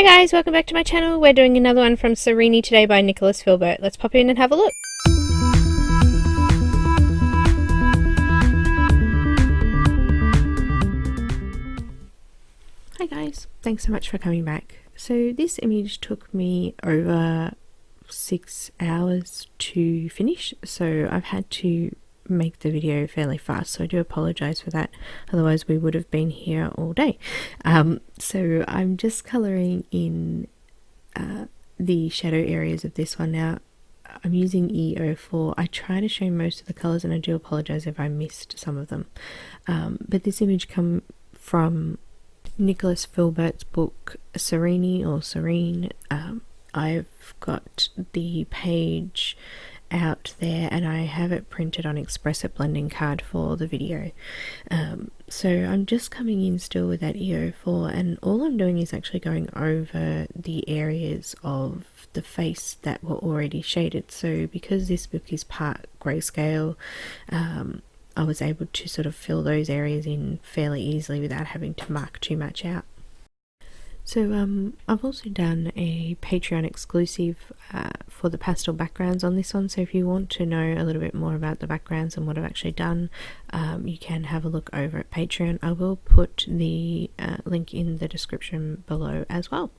Guys, welcome back to my channel. We're doing another one from Serene today by Nicholas Filbert. Let's pop in and have a look. Hi guys, thanks so much for coming back. So this image took me over 6 hours to finish, so I've had to make the video fairly fast, so I do apologize for that, otherwise we would have been here all day. So I'm just colouring in the shadow areas of this one. Now I'm using E04. I try to show most of the colours and I do apologise if I missed some of them, but this image come from Nicholas Filbert's book Serene or Serene. I've got the page out there and I have it printed on Express It blending card for the video. So I'm just coming in still with that E04, and all I'm doing is actually going over the areas of the face that were already shaded. So because this book is part grayscale, I was able to sort of fill those areas in fairly easily without having to mark too much out. So I've also done a Patreon exclusive for the pastel backgrounds on this one, so if you want to know a little bit more about the backgrounds and what I've actually done, you can have a look over at Patreon. I will put the link in the description below as well.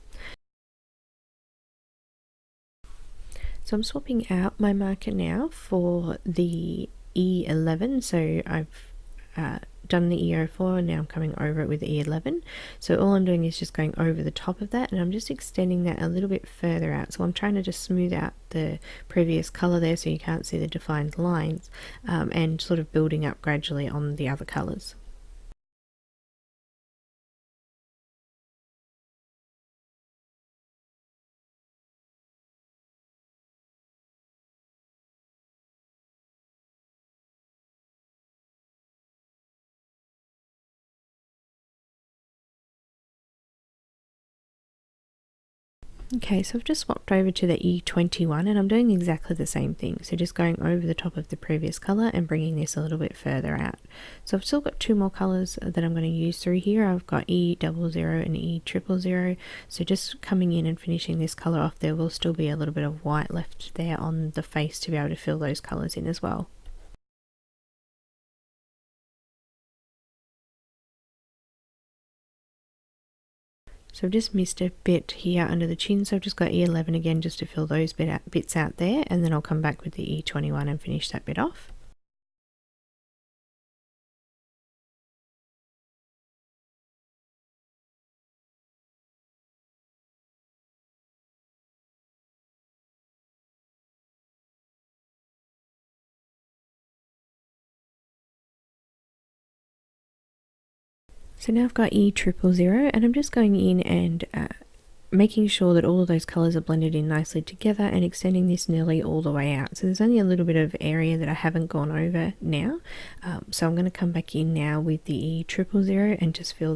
So I'm swapping out my marker now for the E11, so I've done the E04 and now I'm coming over it with the E11. So all I'm doing is just going over the top of that, and I'm just extending that a little bit further out. So I'm trying to just smooth out the previous colour there so you can't see the defined lines, and sort of building up gradually on the other colours. Okay, so I've just swapped over to the E21 and I'm doing exactly the same thing. So just going over the top of the previous colour and bringing this a little bit further out. So I've still got two more colours that I'm going to use through here. I've got E00 and E000. So just coming in and finishing this colour off, there will still be a little bit of white left there on the face to be able to fill those colours in as well. So I've just missed a bit here under the chin, so I've just got E11 again just to fill those bits out there, and then I'll come back with the E21 and finish that bit off. So now I've got E000 and I'm just going in and making sure that all of those colours are blended in nicely together and extending this nearly all the way out. So there's only a little bit of area that I haven't gone over now. So I'm going to come back in now with the E000 and just fill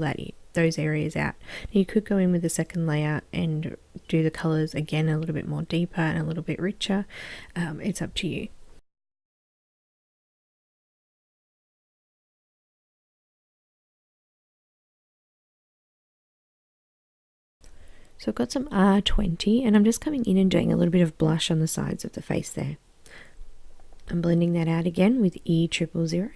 those areas out. Now you could go in with the second layer and do the colours again a little bit more deeper and a little bit richer. It's up to you. So I've got some R20 and I'm just coming in and doing a little bit of blush on the sides of the face there. I'm blending that out again with E000.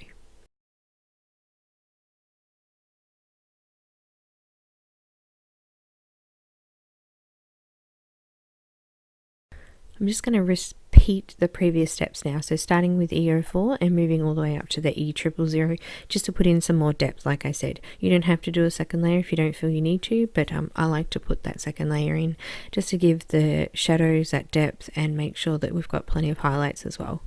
I'm just going to repeat the previous steps now, so starting with E04 and moving all the way up to the E000 just to put in some more depth. Like I said, you don't have to do a second layer if you don't feel you need to, but I like to put that second layer in just to give the shadows that depth and make sure that we've got plenty of highlights as well.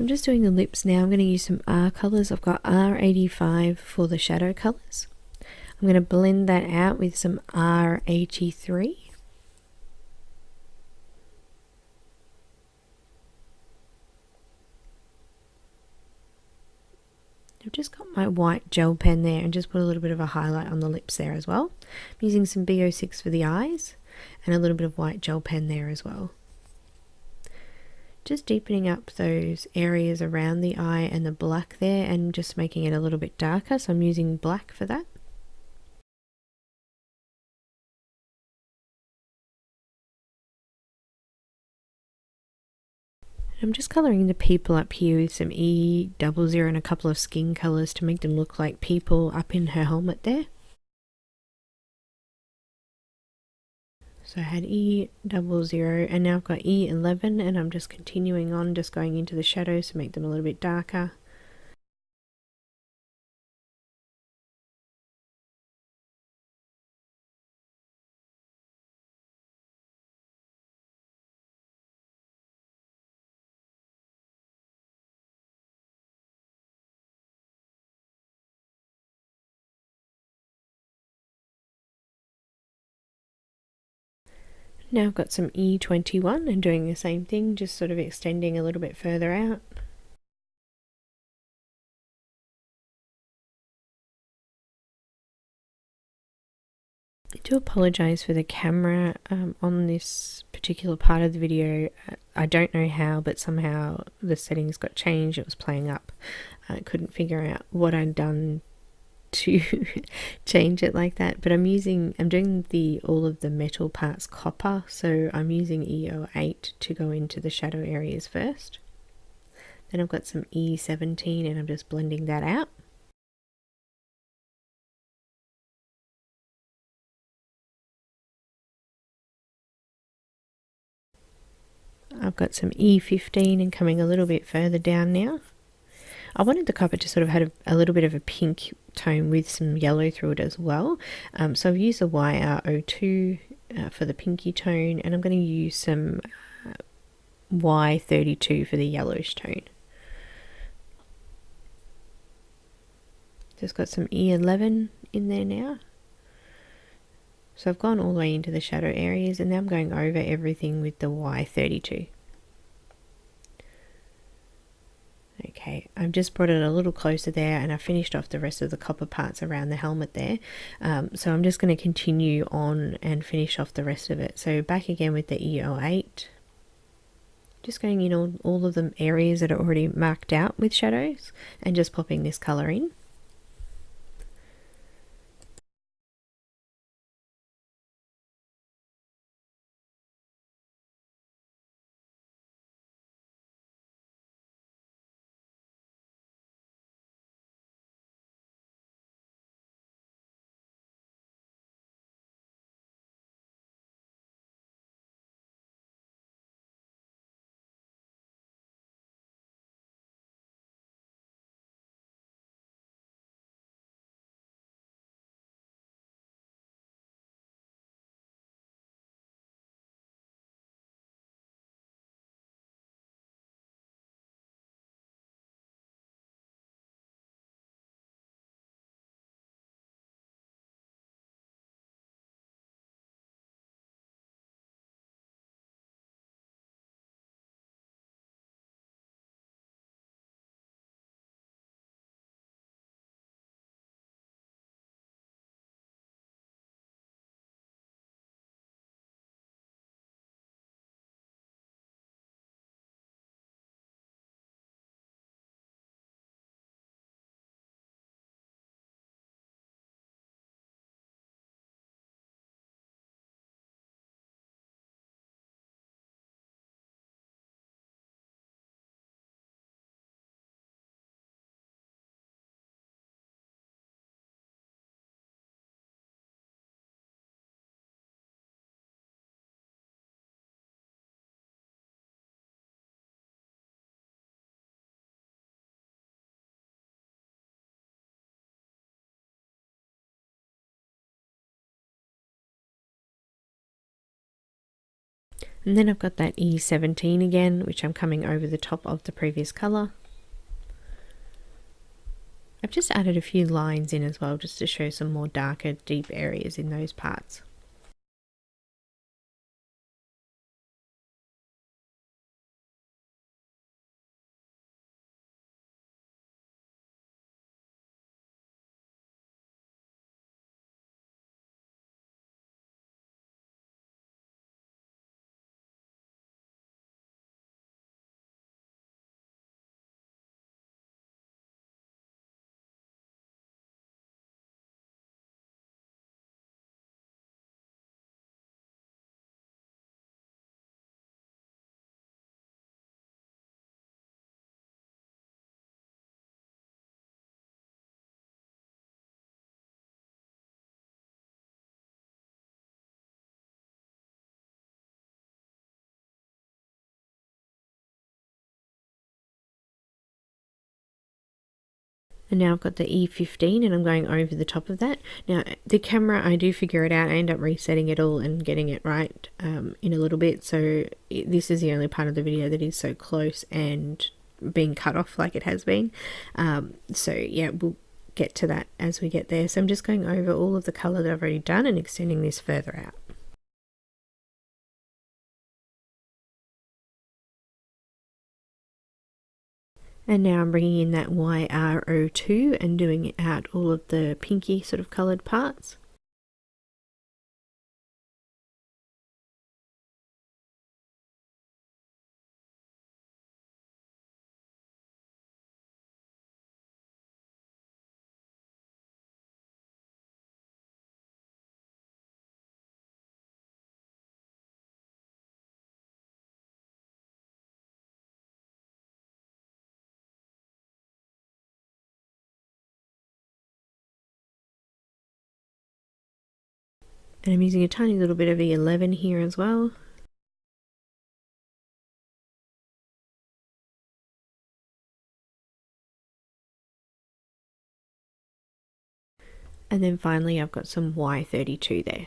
So I'm just doing the lips now. I'm going to use some R colours. I've got R85 for the shadow colours. I'm going to blend that out with some R83. I've just got my white gel pen there and just put a little bit of a highlight on the lips there as well. I'm using some B06 for the eyes and a little bit of white gel pen there as well. Just deepening up those areas around the eye and the black there and just making it a little bit darker, so I'm using black for that. I'm just colouring the people up here with some E00 and a couple of skin colours to make them look like people up in her helmet there. So I had E00 and now I've got E11 and I'm just continuing on, just going into the shadows to make them a little bit darker. Now I've got some E21 and doing the same thing, just sort of extending a little bit further out. I do apologise for the camera on this particular part of the video. I don't know how, but somehow the settings got changed. It was playing up. I couldn't figure out what I'd done to change it like that, but I'm doing all of the metal parts copper, so I'm using E08 to go into the shadow areas first. Then I've got some E17 and I'm just blending that out. I've got some E15 and coming a little bit further down now. I wanted the copper to sort of have a little bit of a pink tone with some yellow through it as well. So I've used a YR02 for the pinky tone, and I'm going to use some Y32 for the yellowish tone. Just got some E11 in there now. So I've gone all the way into the shadow areas and now I'm going over everything with the Y32. Okay, I've just brought it a little closer there and I finished off the rest of the copper parts around the helmet there. So I'm just going to continue on and finish off the rest of it. So back again with the E08. Just going in all of the areas that are already marked out with shadows and just popping this colour in. And then I've got that E17 again, which I'm coming over the top of the previous colour. I've just added a few lines in as well, just to show some more darker, deep areas in those parts. And now I've got the E15 and I'm going over the top of that. Now the camera, I do figure it out. I end up resetting it all and getting it right in a little bit. So this is the only part of the video that is so close and being cut off like it has been. So yeah, we'll get to that as we get there. So I'm just going over all of the colour that I've already done and extending this further out. And now I'm bringing in that YRO2 and doing out all of the pinky sort of coloured parts. And I'm using a tiny little bit of E11 here as well. And then finally I've got some Y32 there.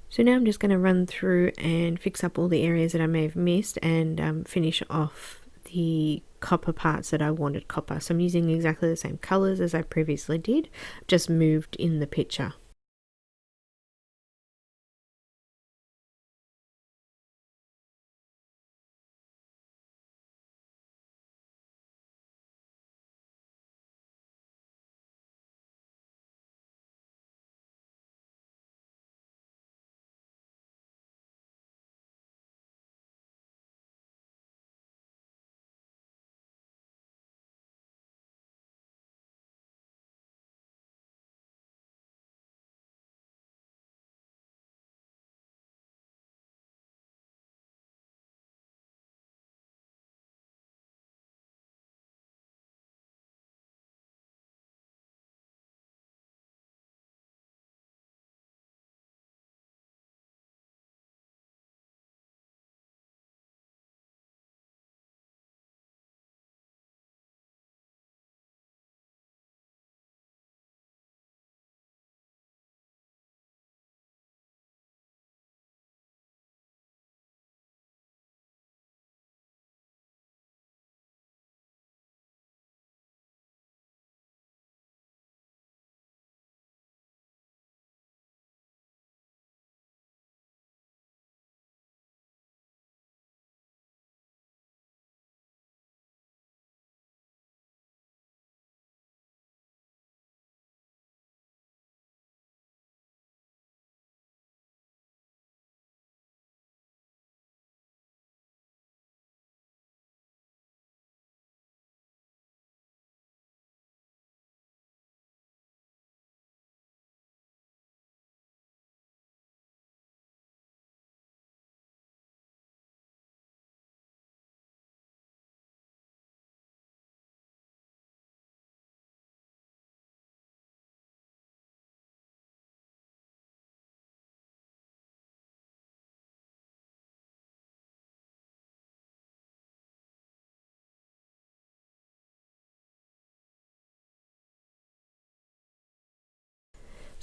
So now I'm just going to run through and fix up all the areas that I may have missed and finish off the copper parts that I wanted copper. So I'm using exactly the same colours as I previously did, just moved in the picture.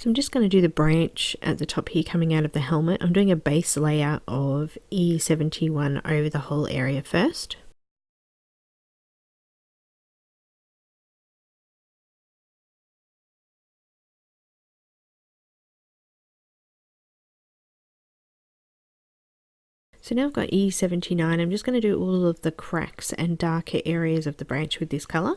So I'm just going to do the branch at the top here coming out of the helmet. I'm doing a base layer of E71 over the whole area first. So now I've got E79, I'm just going to do all of the cracks and darker areas of the branch with this colour.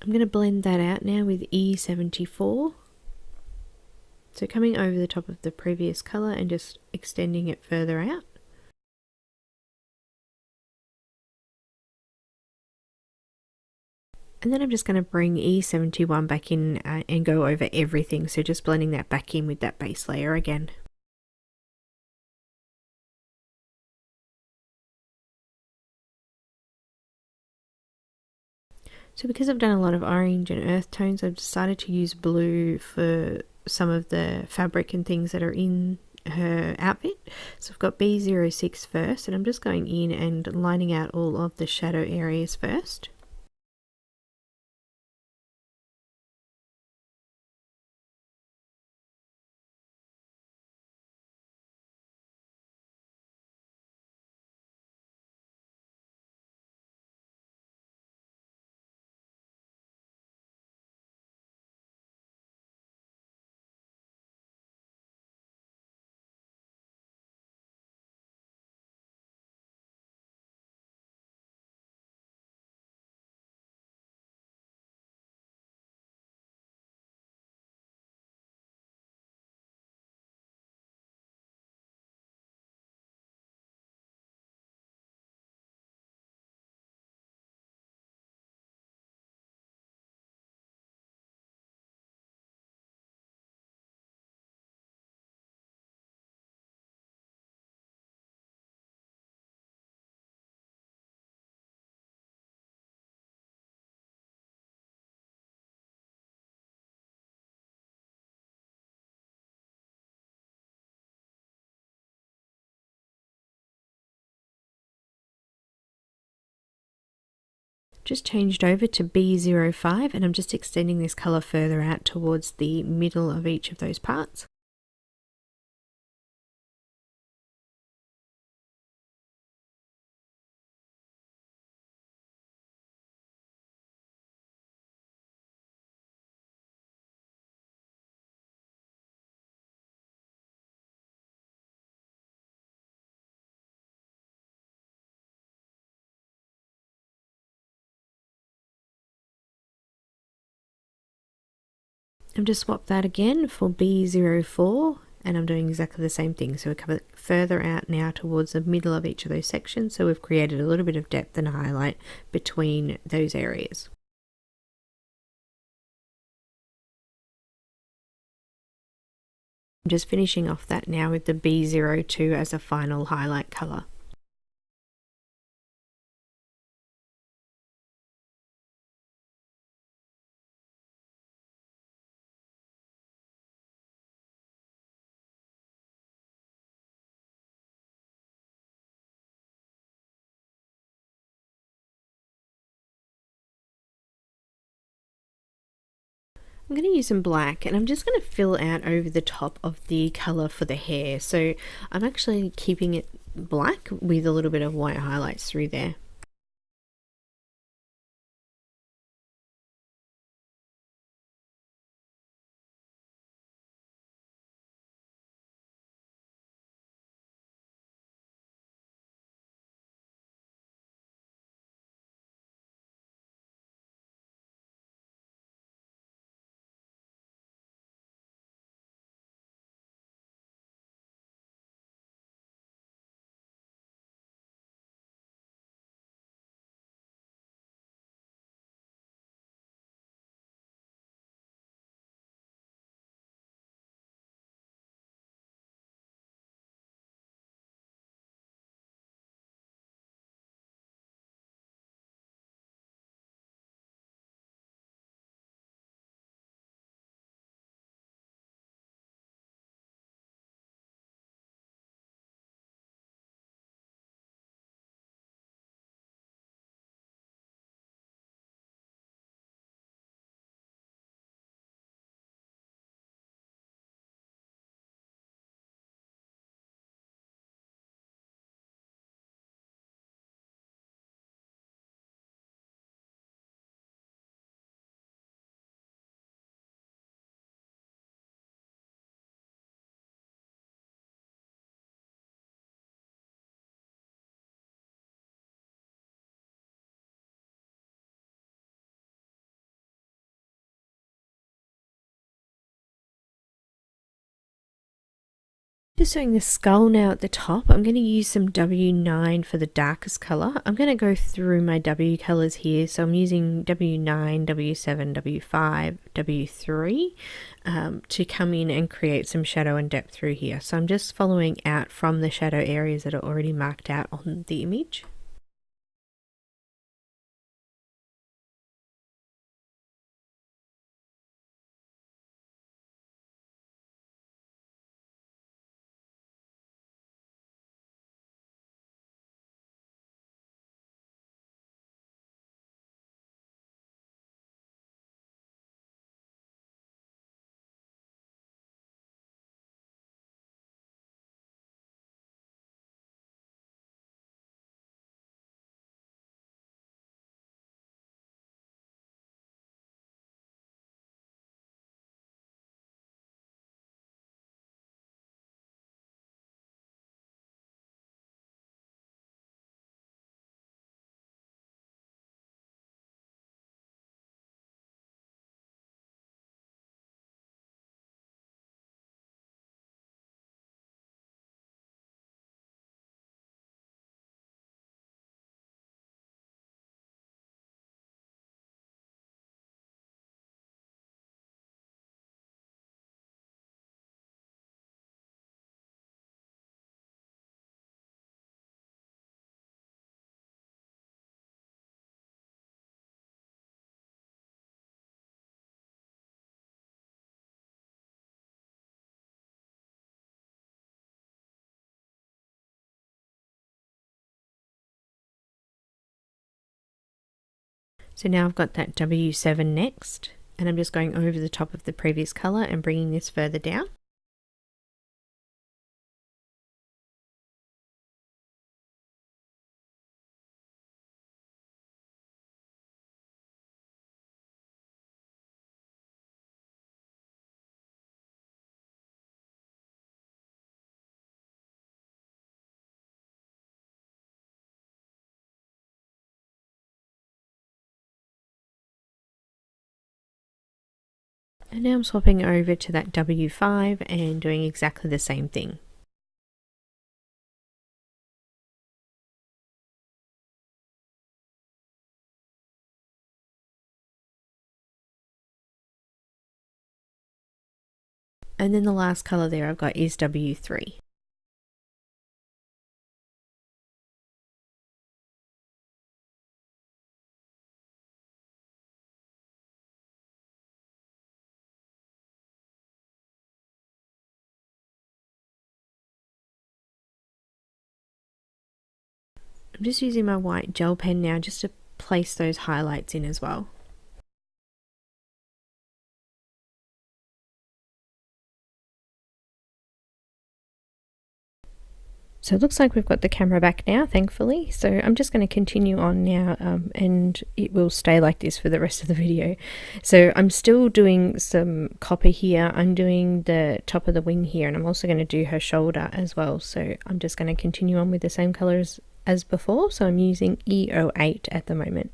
I'm going to blend that out now with E74. So coming over the top of the previous colour and just extending it further out. And then I'm just going to bring E71 back in and go over everything. So just blending that back in with that base layer again. So because I've done a lot of orange and earth tones, I've decided to use blue for some of the fabric and things that are in her outfit. So I've got B06 first, and I'm just going in and lining out all of the shadow areas first. Just changed over to B05, and I'm just extending this colour further out towards the middle of each of those parts. I've just swapped that again for B04, and I'm doing exactly the same thing. So we cover further out now towards the middle of each of those sections, so we've created a little bit of depth and highlight between those areas. I'm just finishing off that now with the B02 as a final highlight colour. I'm going to use some black and I'm just going to fill out over the top of the colour for the hair. So I'm actually keeping it black with a little bit of white highlights through there. Just doing the skull now at the top, I'm going to use some W9 for the darkest colour. I'm going to go through my W colours here. So I'm using W9, W7, W5, W3 to come in and create some shadow and depth through here. So I'm just following out from the shadow areas that are already marked out on the image. So now I've got that W7 next, and I'm just going over the top of the previous colour and bringing this further down. And now I'm swapping over to that W5 and doing exactly the same thing. And then the last colour there I've got is W3. I'm just using my white gel pen now just to place those highlights in as well. So it looks like we've got the camera back now, thankfully. So I'm just going to continue on now, and it will stay like this for the rest of the video. So I'm still doing some copper here. I'm doing the top of the wing here, and I'm also going to do her shoulder as well. So I'm just going to continue on with the same colours as before. So I'm using E08 at the moment.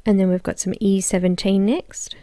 And then we've got some E17 next.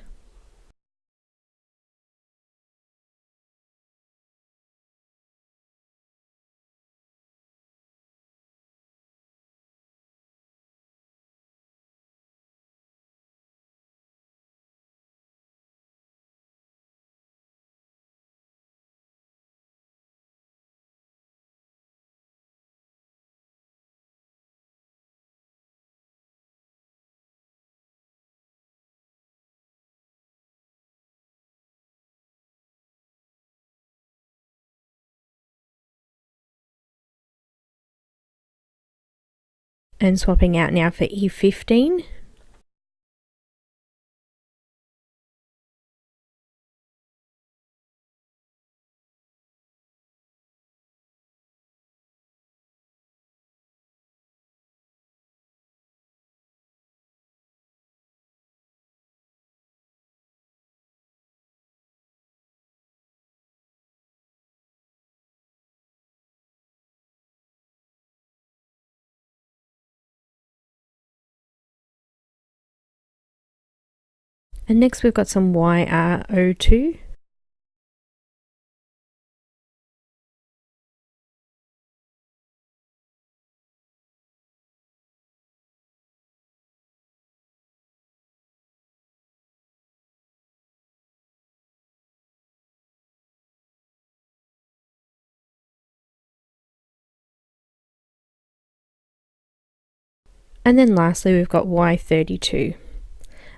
And swapping out now for E15. And next we've got some YR02. And then lastly we've got Y32.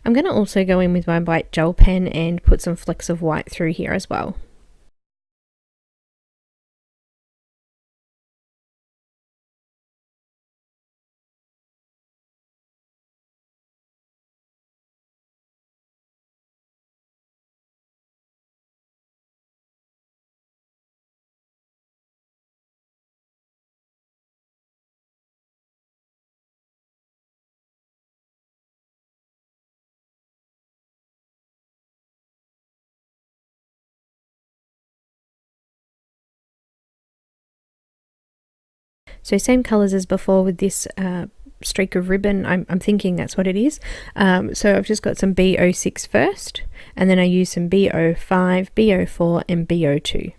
I'm going to also go in with my white gel pen and put some flecks of white through here as well. So same colours as before with this streak of ribbon. I'm thinking that's what it is. So I've just got some B06 first, and then I use some B05, B04 and B02.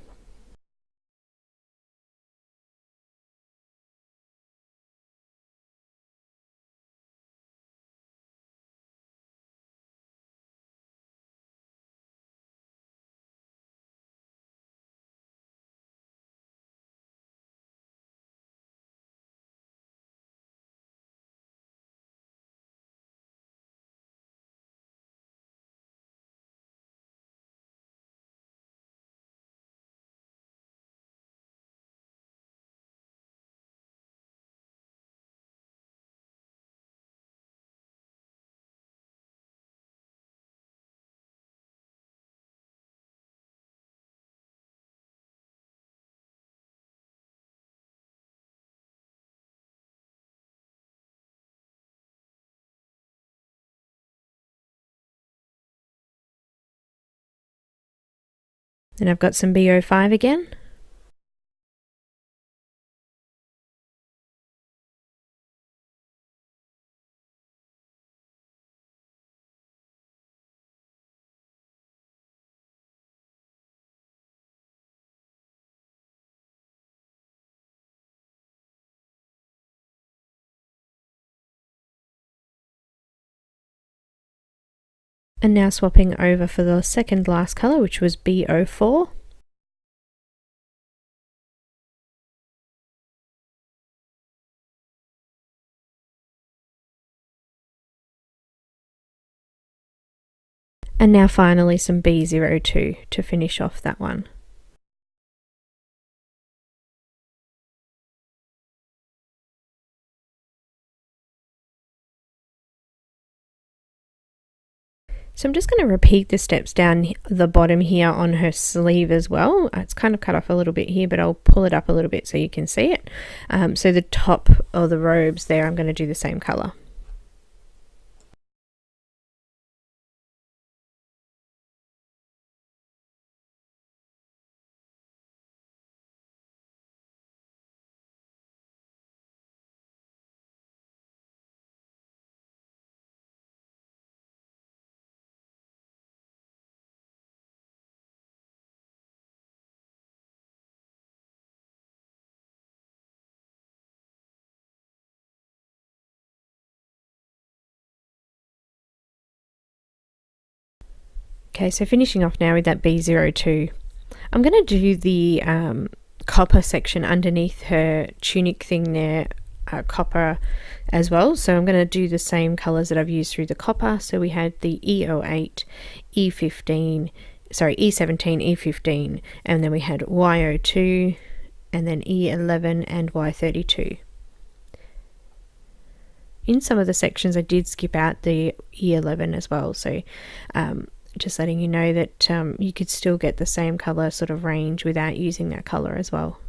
Then I've got some B05 again. And now swapping over for the second last colour, which was B04. And now finally some B02 to finish off that one. So I'm just going to repeat the steps down the bottom here on her sleeve as well. It's kind of cut off a little bit here, but I'll pull it up a little bit so you can see it. So the top of the robes there, I'm going to do the same colour. Okay, so finishing off now with that B02. I'm going to do the copper section underneath her tunic thing there, copper as well. So I'm going to do the same colours that I've used through the copper. So we had the E08, E15, sorry, E17, E15, and then we had Y02, and then E11 and Y32. In some of the sections I did skip out the E11 as well, so just letting you know that you could still get the same colour sort of range without using that colour as well.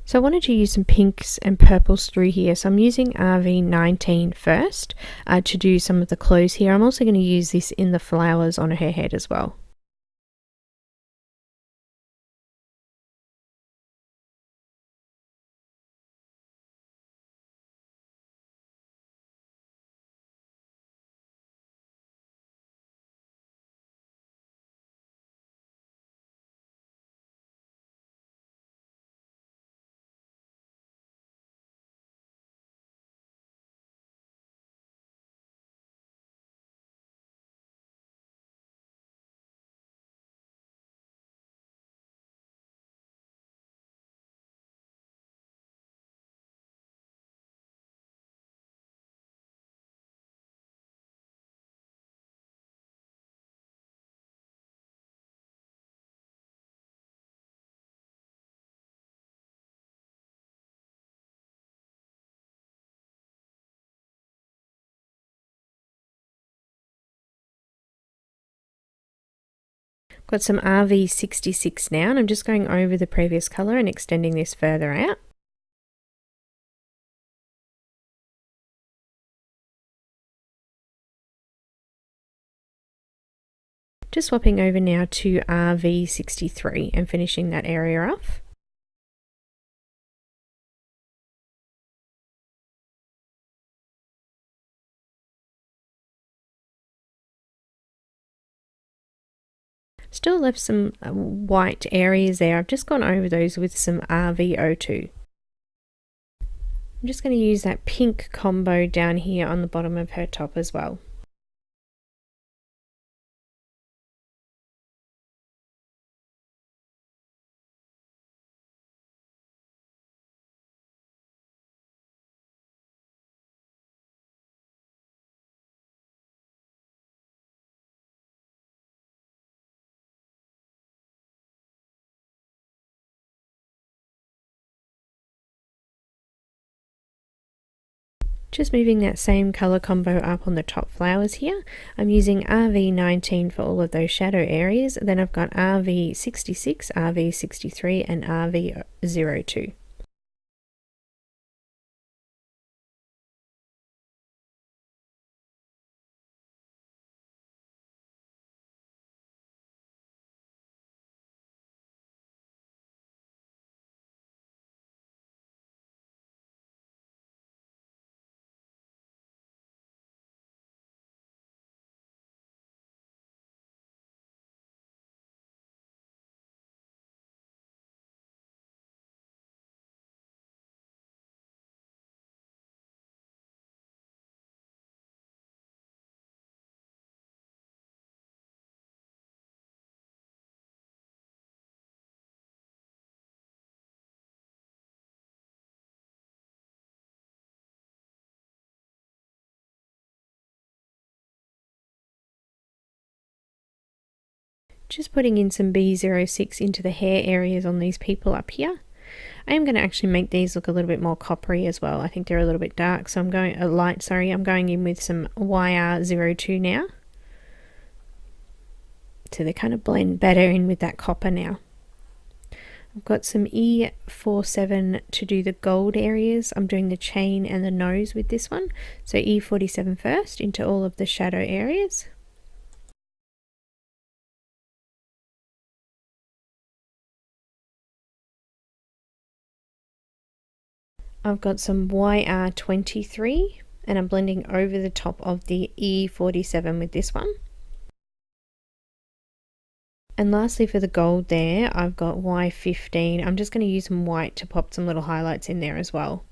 So I wanted to use some pinks and purples through here. So I'm using RV19 first to do some of the clothes here. I'm also going to use this in the flowers on her head as well. Got some RV66 now, and I'm just going over the previous colour and extending this further out. Just swapping over now to RV63 and finishing that area off. Still left some white areas there. I've just gone over those with some RV02. I'm just going to use that pink combo down here on the bottom of her top as well. Just moving that same colour combo up on the top flowers here. I'm using RV19 for all of those shadow areas. Then I've got RV66, RV63 and RV02. Just putting in some B06 into the hair areas on these people up here. I am going to actually make these look a little bit more coppery as well. I think they're a little bit dark, so I'm going I'm going in with some YR02 now. So they kind of blend better in with that copper now. I've got some E47 to do the gold areas. I'm doing the chain and the nose with this one. So E47 first into all of the shadow areas. I've got some YR23 and I'm blending over the top of the E47 with this one. And lastly for the gold there, I've got Y15. I'm just going to use some white to pop some little highlights in there as well.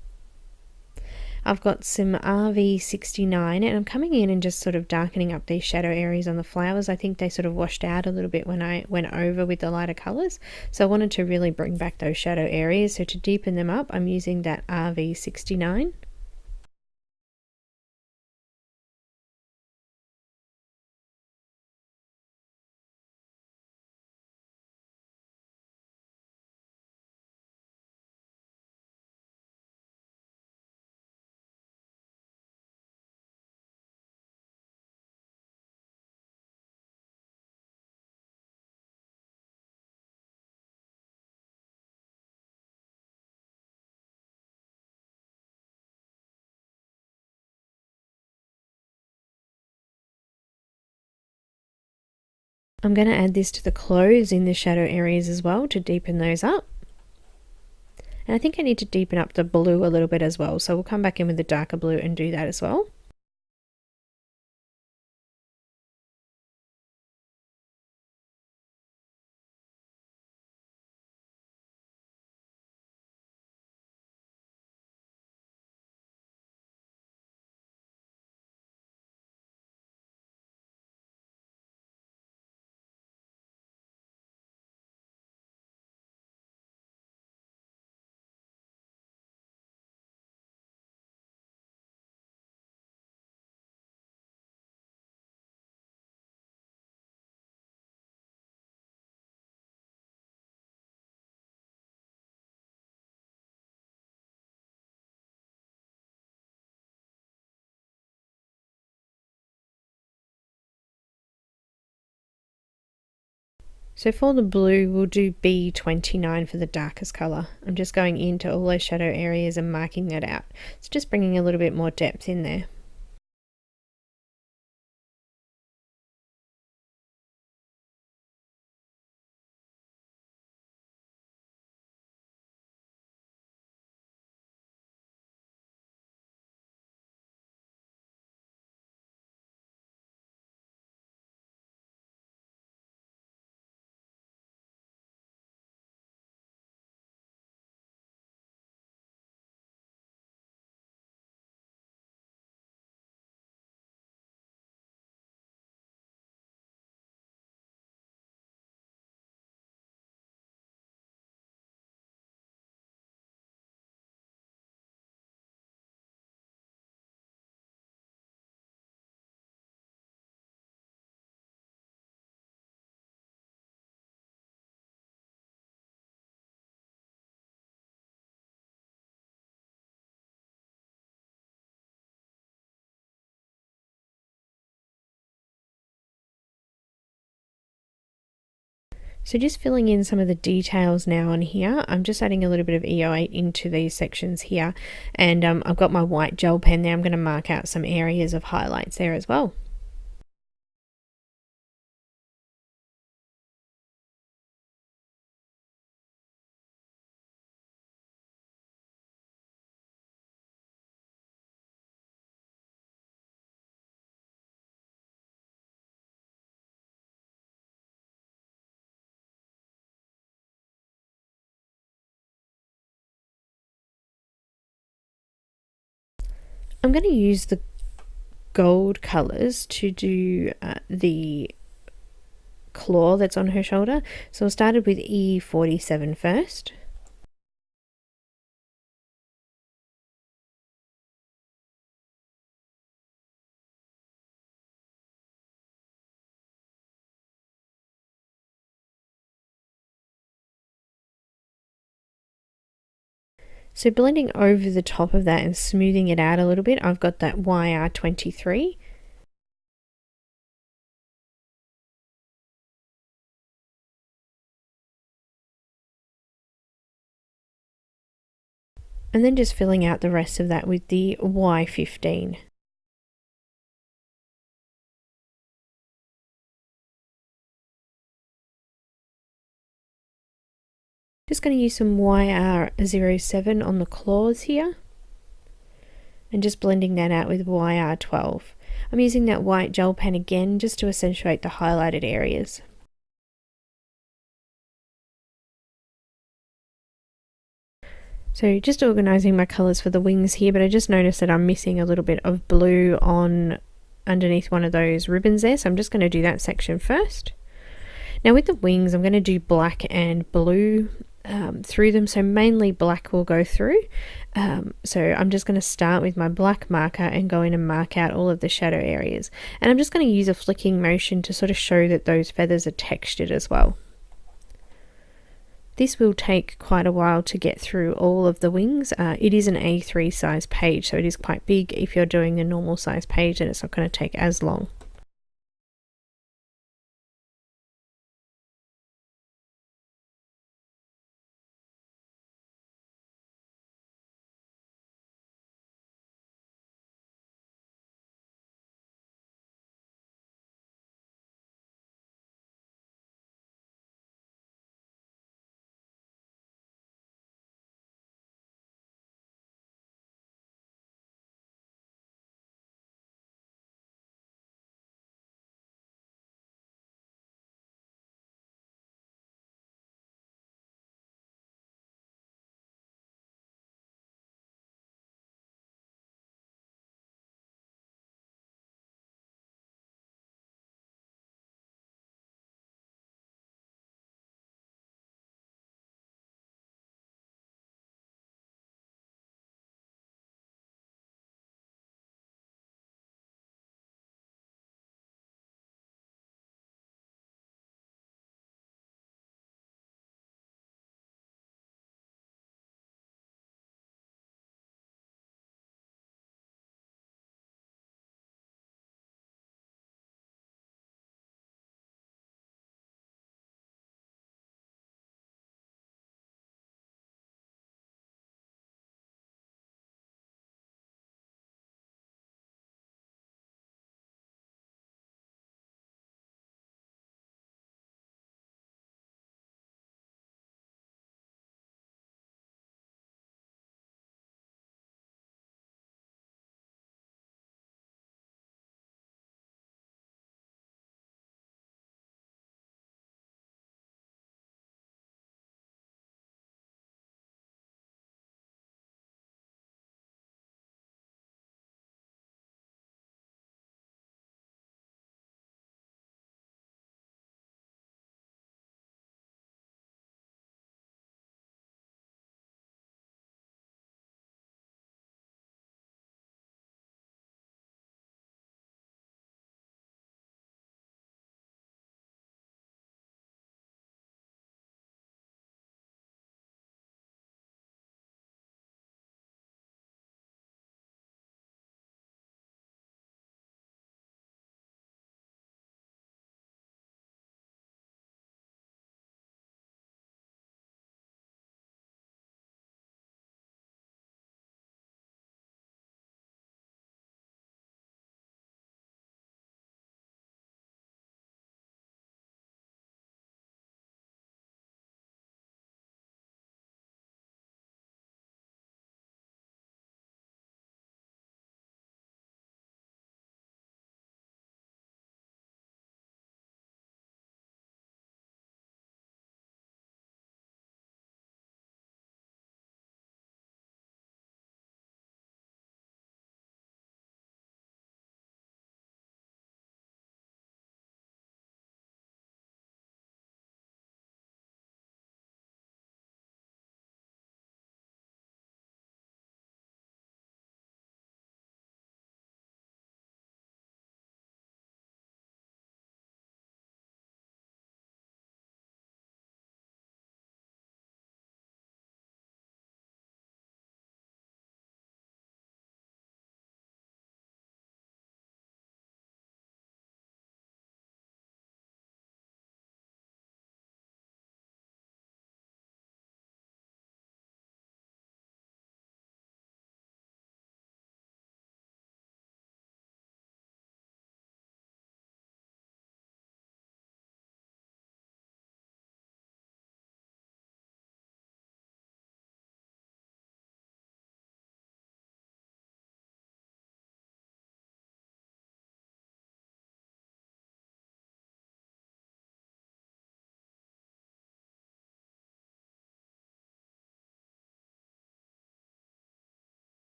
I've got some RV69 and I'm coming in and just sort of darkening up these shadow areas on the flowers. I think they sort of washed out a little bit when I went over with the lighter colours. So I wanted to really bring back those shadow areas. So to deepen them up, I'm using that RV69. I'm going to add this to the clothes in the shadow areas as well to deepen those up. And I think I need to deepen up the blue a little bit as well. So we'll come back in with the darker blue and do that as well. So for the blue, we'll do B29 for the darkest colour. I'm just going into all those shadow areas and marking that out. It's just bringing a little bit more depth in there. So just filling in some of the details now on here. I'm just adding a little bit of EO8 into these sections here, and I've got my white gel pen there. I'm going to mark out some areas of highlights there as well. I'm going to use the gold colours to do the claw that's on her shoulder. So I started with E47 first. So blending over the top of that and smoothing it out a little bit, I've got that YR23. And then just filling out the rest of that with the Y15. Just going to use some YR07 on the claws here. And just blending that out with YR12. I'm using that white gel pen again just to accentuate the highlighted areas. So just organising my colours for the wings here, but I just noticed that I'm missing a little bit of blue on underneath one of those ribbons there, so I'm just going to do that section first. Now with the wings, I'm going to do black and blue through them, so mainly black will go through. So I'm just going to start with my black marker and go in and mark out all of the shadow areas. And I'm just going to use a flicking motion to sort of show that those feathers are textured as well. This will take quite a while to get through all of the wings. It is an A3 size page, so it is quite big. If you're doing a normal size page, then it's not going to take as long.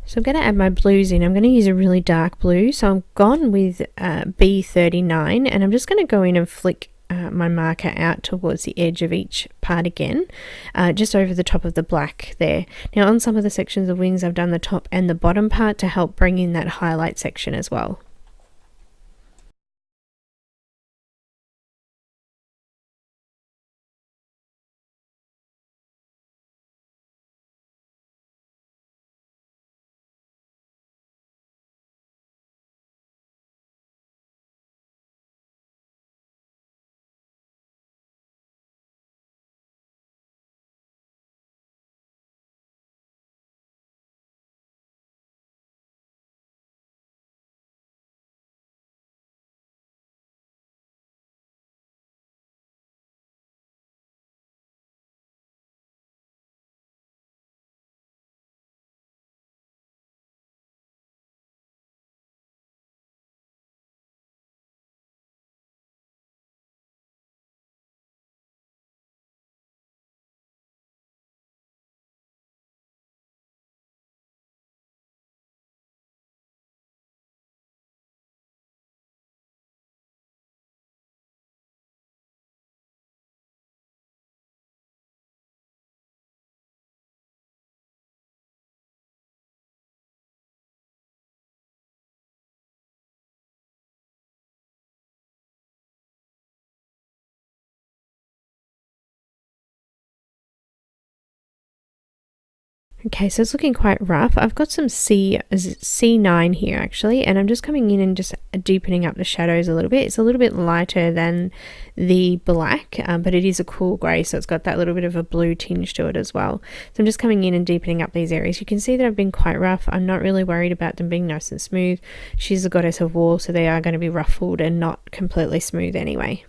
So I'm going to add my blues in. I'm going to use a really dark blue. So I'm gone with B39, and I'm just going to go in and flick my marker out towards the edge of each part again, just over the top of the black there. Now on some of the sections of wings I've done the top and the bottom part to help bring in that highlight section as well. Okay, so it's looking quite rough. I've got some C9 here actually, and I'm just coming in and just deepening up the shadows a little bit. It's a little bit lighter than the black, but it is a cool grey, so it's got that little bit of a blue tinge to it as well. So I'm just coming in and deepening up these areas. You can see that I've been quite rough. I'm not really worried about them being nice and smooth. She's the goddess of war, so they are going to be ruffled and not completely smooth anyway.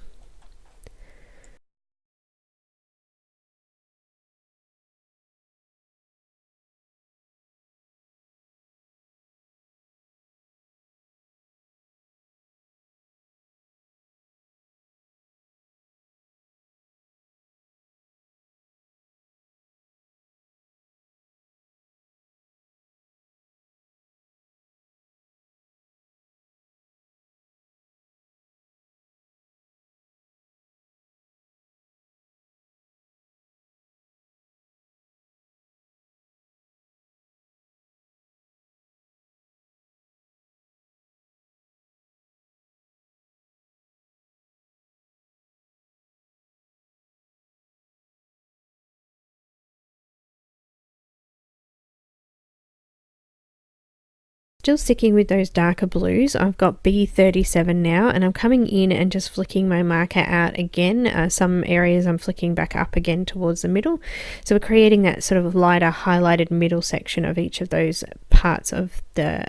Still sticking with those darker blues, I've got B37 now, and I'm coming in and just flicking my marker out again. Some areas I'm flicking back up again towards the middle. So we're creating that sort of lighter highlighted middle section of each of those parts of the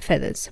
feathers.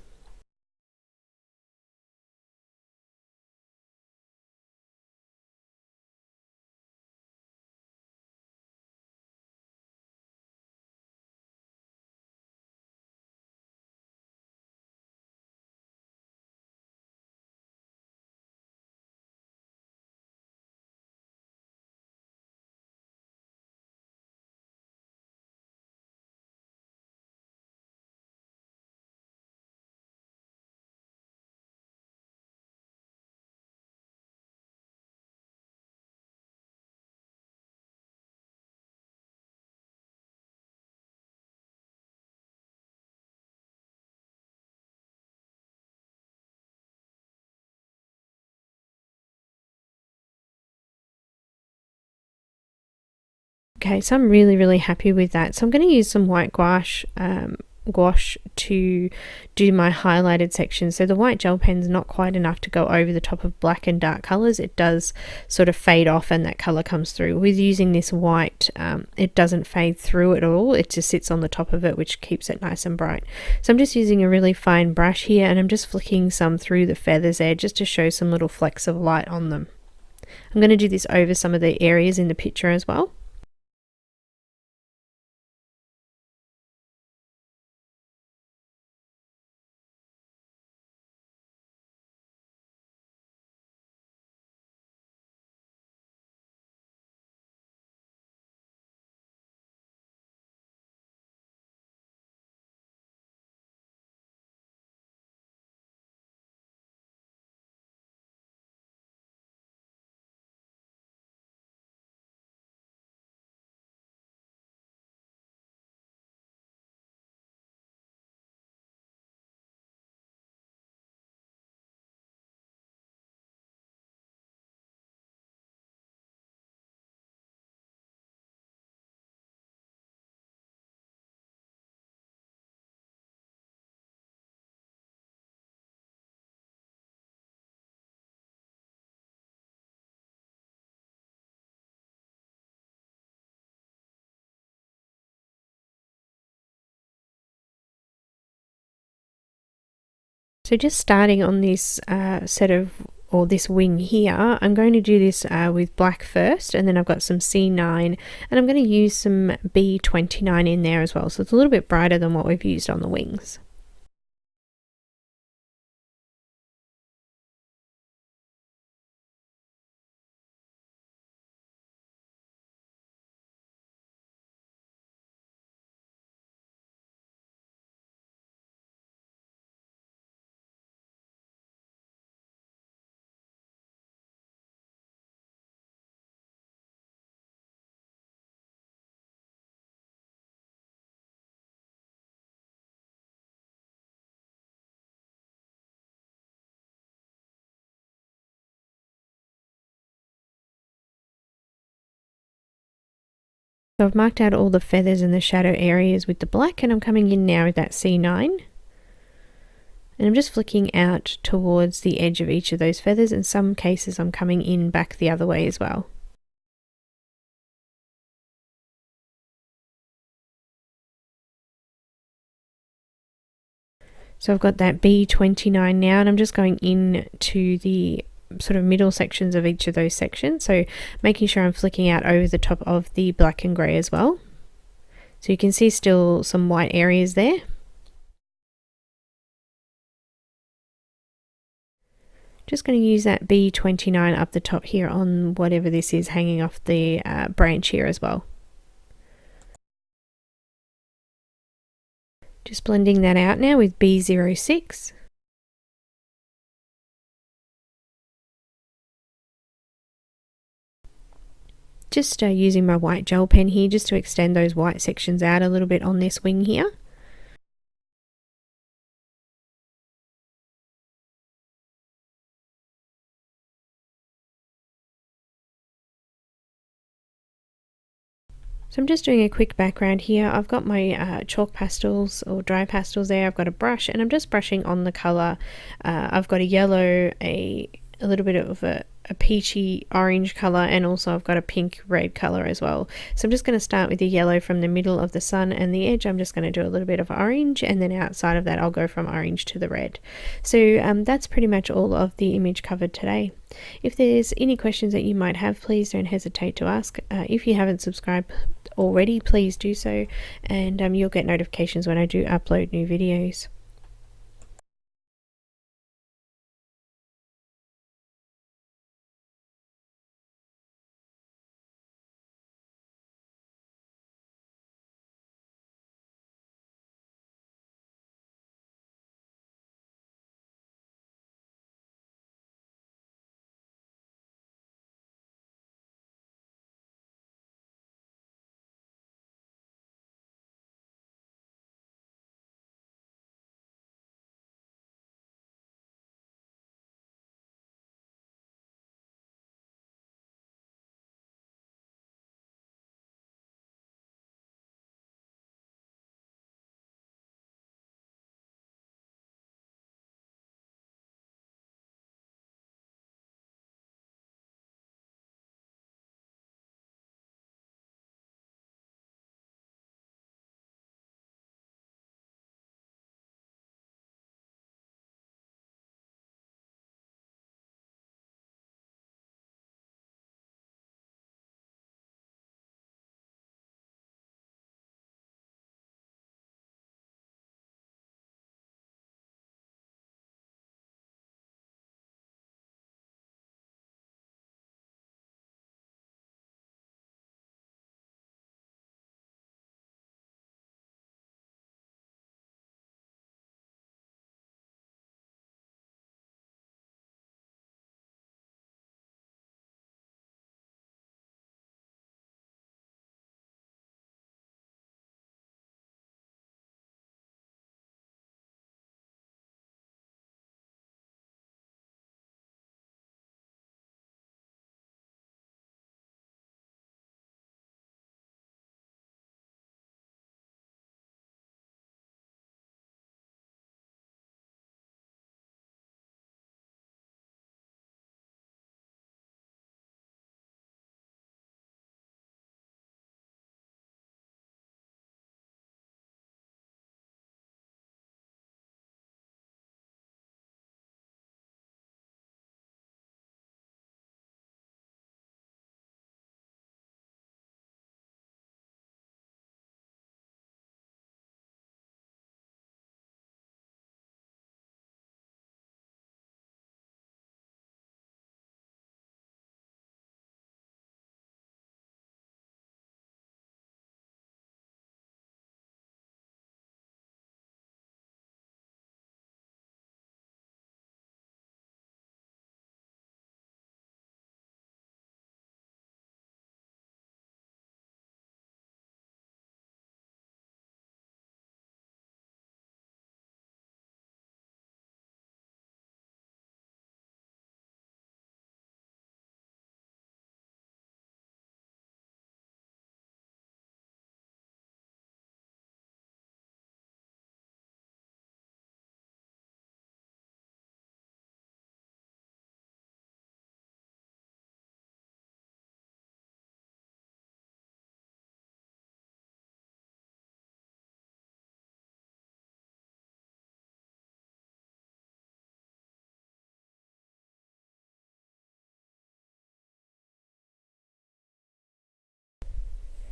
Okay, so I'm really happy with that. So I'm going to use some white gouache to do my highlighted section. So the white gel pen's not quite enough to go over the top of black and dark colors. It does sort of fade off and that color comes through. With using this white, it doesn't fade through at all. It just sits on the top of it, which keeps it nice and bright. So I'm just using a really fine brush here, and I'm just flicking some through the feathers there just to show some little flecks of light on them. I'm going to do this over some of the areas in the picture as well. So just starting on this or this wing here, I'm going to do this with black first, and then I've got some C9, and I'm going to use some B29 in there as well, so it's a little bit brighter than what we've used on the wings. So I've marked out all the feathers and the shadow areas with the black, and I'm coming in now with that C9. And I'm just flicking out towards the edge of each of those feathers. In some cases I'm coming in back the other way as well. So I've got that B29 now, and I'm just going in to the sort of middle sections of each of those sections, so making sure I'm flicking out over the top of the black and grey as well. So you can see still some white areas there. Just going to use that B29 up the top here on whatever this is hanging off the branch here as well. Just blending that out now with B06. Just using my white gel pen here just to extend those white sections out a little bit on this wing here. So I'm just doing a quick background here. I've got my chalk pastels or dry pastels there. I've got a brush, and I'm just brushing on the colour. I've got a yellow, a little bit of a peachy orange colour, and also I've got a pink red colour as well. So I'm just going to start with the yellow from the middle of the sun, and the edge I'm just going to do a little bit of orange, and then outside of that I'll go from orange to the red. So that's pretty much all of the image covered today. If there's any questions that you might have, please don't hesitate to ask. If you haven't subscribed already, please do so, and you'll get notifications when I do upload new videos.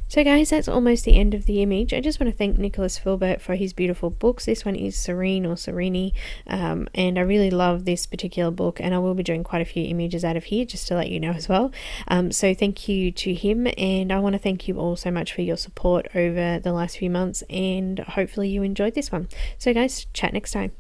So guys, that's almost the end of the image. I just want to thank Nicholas Filbert for his beautiful books. This one is Serene or Serene, and I really love this particular book, and I will be doing quite a few images out of here just to let you know as well. So thank you to him, and I want to thank you all so much for your support over the last few months, and hopefully you enjoyed this one. So guys, chat next time.